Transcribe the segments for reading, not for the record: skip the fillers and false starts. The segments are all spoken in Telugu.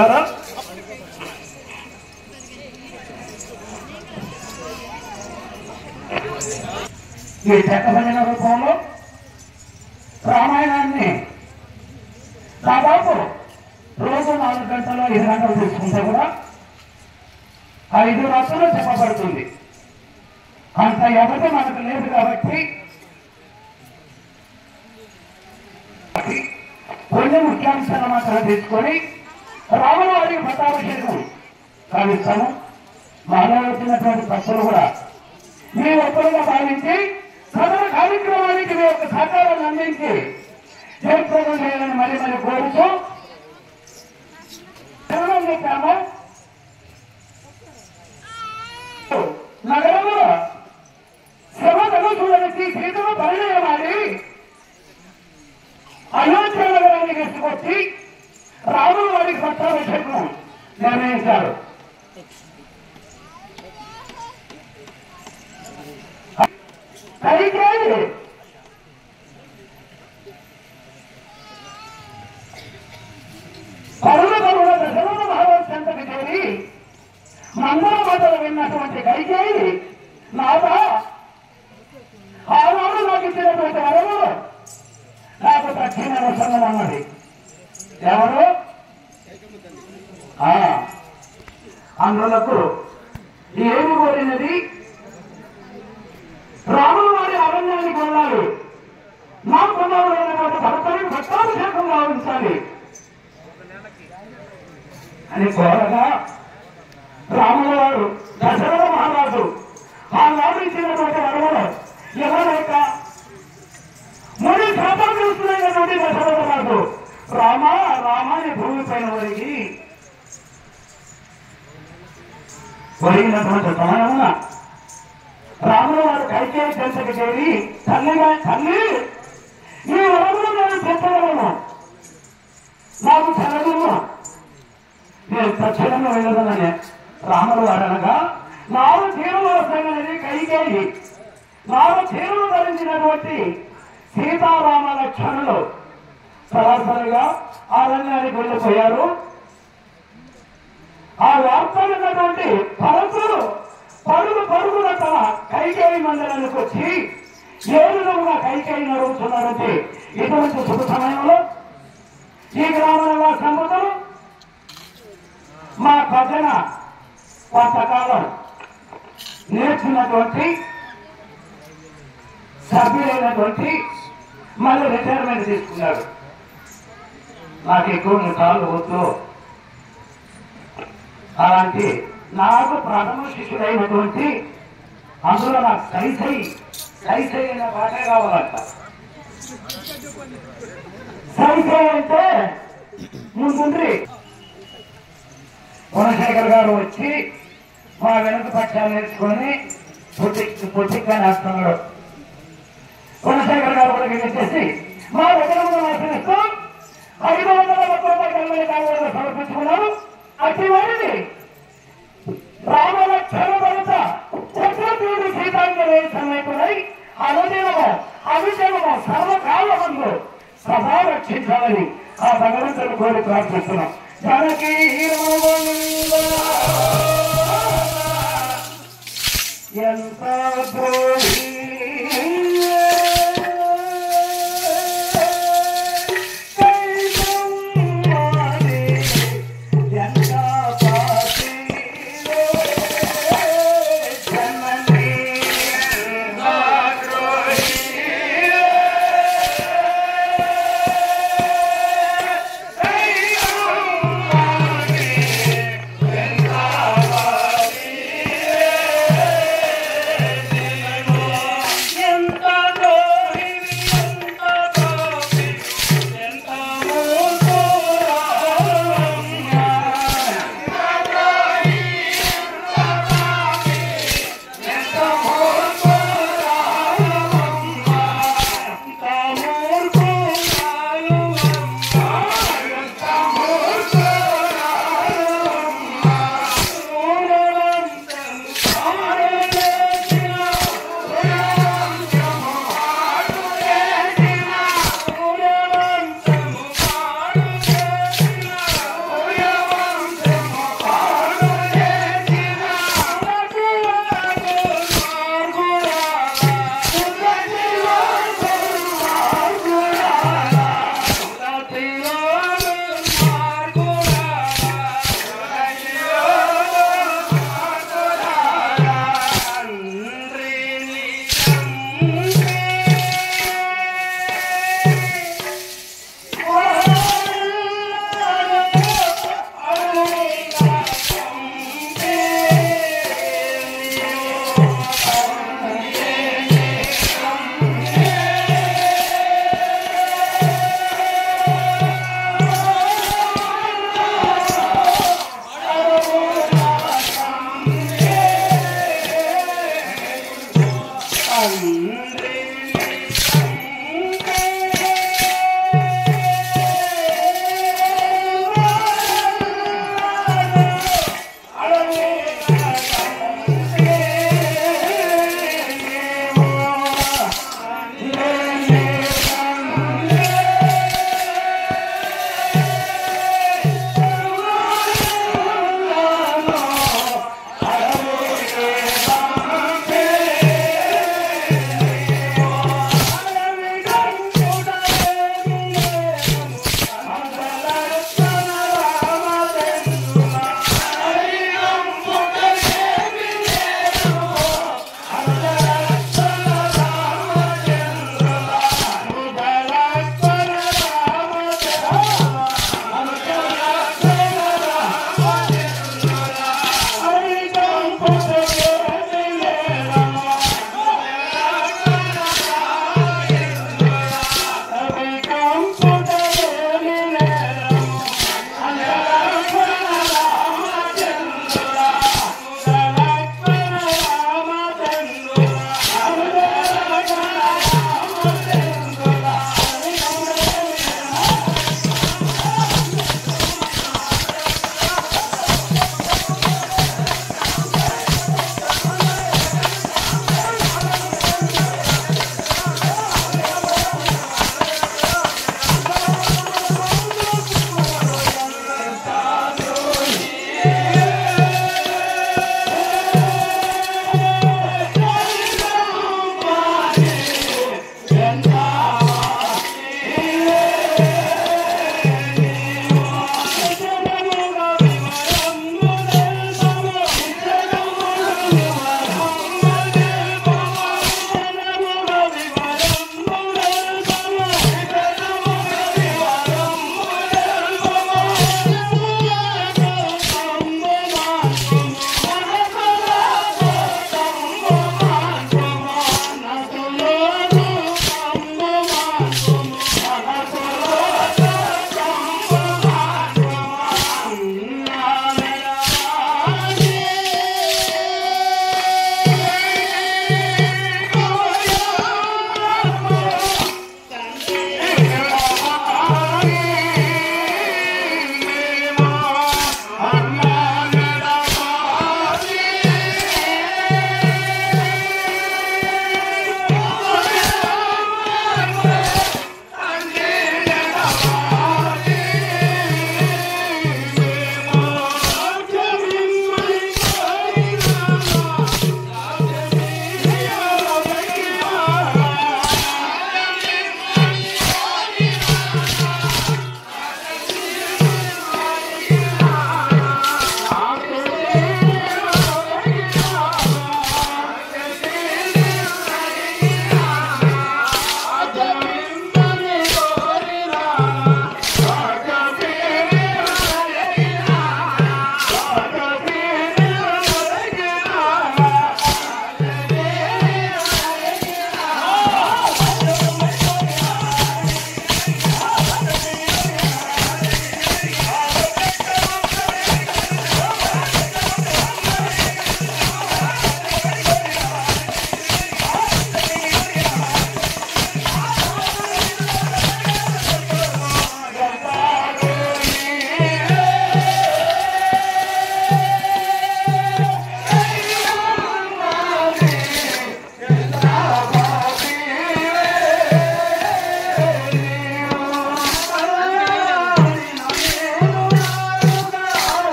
మిత్రులారా, ఈ చెక్కబడిన రూపంలో రామాయణాన్ని దాదాపు రోజు 4 గంటలు 5 గంటలు తీసుకుంటే కూడా 5 రాత్రులు చెప్పబడుతుంది. అంత ఎవరి మనకు లేదు కాబట్టి కొన్ని ముఖ్యాంశాలు మాత్రం తీసుకొని రాముల వారి పట్టాభిషేకం కావిస్తాము. మాలో వచ్చినటువంటి భక్తులు కూడా మీ ఒక్కరుగా భావించి సదరు కార్యక్రమానికి మీ యొక్క సహకారాన్ని అందించి జయప్రదం చేయాలని మరీ కోరుతూ చెప్పాము. నగరంలో శ్రమధనుసులకి సీతను పరిణయమాడి అయోధ్య నగరానికి తీసుకొచ్చి రాముల వారికి పట్టాభిషేకం నిర్ణయించారు. కైకేయి కరుణ దశరథ మహారాజు చెంతకు చేరి మంగళ మాటలు విన్నటువంటి కైకేయి నాదా ఆనాడు నాకు ఇచ్చినటువంటి వరము నాకు తక్షణ రసంగం అన్నది. ఎవరు? అందులకు ఏమి కోరినది? రాముల వారి అరణ్యానికి వెళ్ళాలి, నా కుమారుడైనటువంటి భరతుని పట్టాభిషేకం గావించాలి అని కోరగా రాముల వారు దశరథ మహారాజు ఆనాడు ఇచ్చినటువంటి వరములు ఎవరైక ముడి శాపం చూస్తున్నటువంటి దశరథ రాజు రామాని భూమి పైన ఒరిగినటువంటి సమయమున రాముల వారు కైకేయి చెంతకు చేరి తల్లి ఈ వరములు నేను చెప్పగలను, నాకు చదవను, నేను తక్షణంగా వెళ్ళదనని రాముల వారు అనగా 4 చీరలు వస్తాయనేది కైకేయి. 4 చీరలు ధరించినటువంటి సీతారామ లక్ష్మణులు సరాసరిగా అరణ్యానికి వెళ్ళిపోయారు. ఆ వార్త విన్నటువంటి భరతుడు పరుగున తన కైకేయి మందిరానికి వచ్చి ఏ విధంగా కైకేయి నడుగుతున్నారంటే ఇటువంటి శుభ సమయంలో ఈ గ్రామంలో సంపదలు మా భజన కొంతకాలం నేర్చుకున్నటువంటి సభ్యులైనటువంటి మళ్ళీ రిటైర్మెంట్ తీసుకున్నారు. నాకు ఎక్కువ కాళ్ళు వద్దు, అలాంటి నాకు ప్రథమ శిష్యుడైనటువంటి అందులో నాకు సైసై అయిన పాటే కావాలంట. సైసై అంటే ముందుండ్రి గుణశేఖర్ గారు వచ్చి మా వెనుక పక్షాలు నేర్చుకొని పొట్టిక్కని వేస్తున్నాడు. గుణశేఖర్ గారు కూడా వచ్చేసి మా విగ్రహం ఆశ్రయిస్తూ 530 కావాలని సమర్పించుకున్నాడు. అతి వారిని రామలక్ష్మణ భరత చక్రతీయుడు సీతాంజలి సమేతుడై అభిషేకము సర్వకాలమందు సభా రక్షించాలని ఆ భగవంతుని కోరి ప్రార్థిస్తున్నాం. జనకీ ఎంత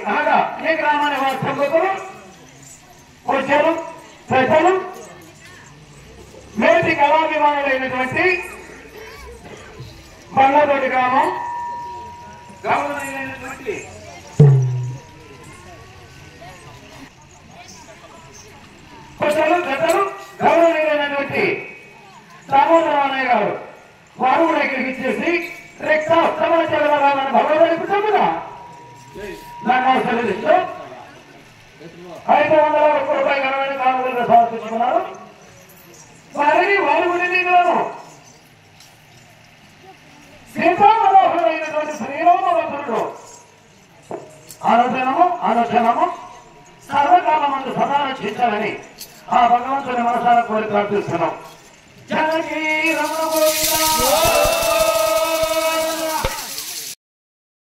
అనగా ఈ గ్రామాన్ని వారి సంగతులు పూజలు ప్రజలు నేటి కళాభిమానులైనటువంటి బండ్లతోటి గ్రామం గౌరవనీయులైనటువంటి ప్రజలు పెద్దలు గౌరవనీయులైనటువంటి దామోదరరామయ్య గారు వారు కూడా ఇక్కడికి ఇచ్చేసి రిక్త సమాచారాలను భగవద్గీత కదా నన్ను అవసరిస్తూ 501 రూపాయలు ఘనమైన కానుకలుగా సమర్పించుకున్నారు. వారిని వారి గుడిలో సీతామనోహరుడైనటువంటి శ్రీరామభద్రుడు అనుక్షణము సర్వకాలమందు సదా రక్షించాలని ఆ భగవంతుని మనసారా కోరి ప్రార్థిస్తున్నాం. జనకీ రమణ గోవింద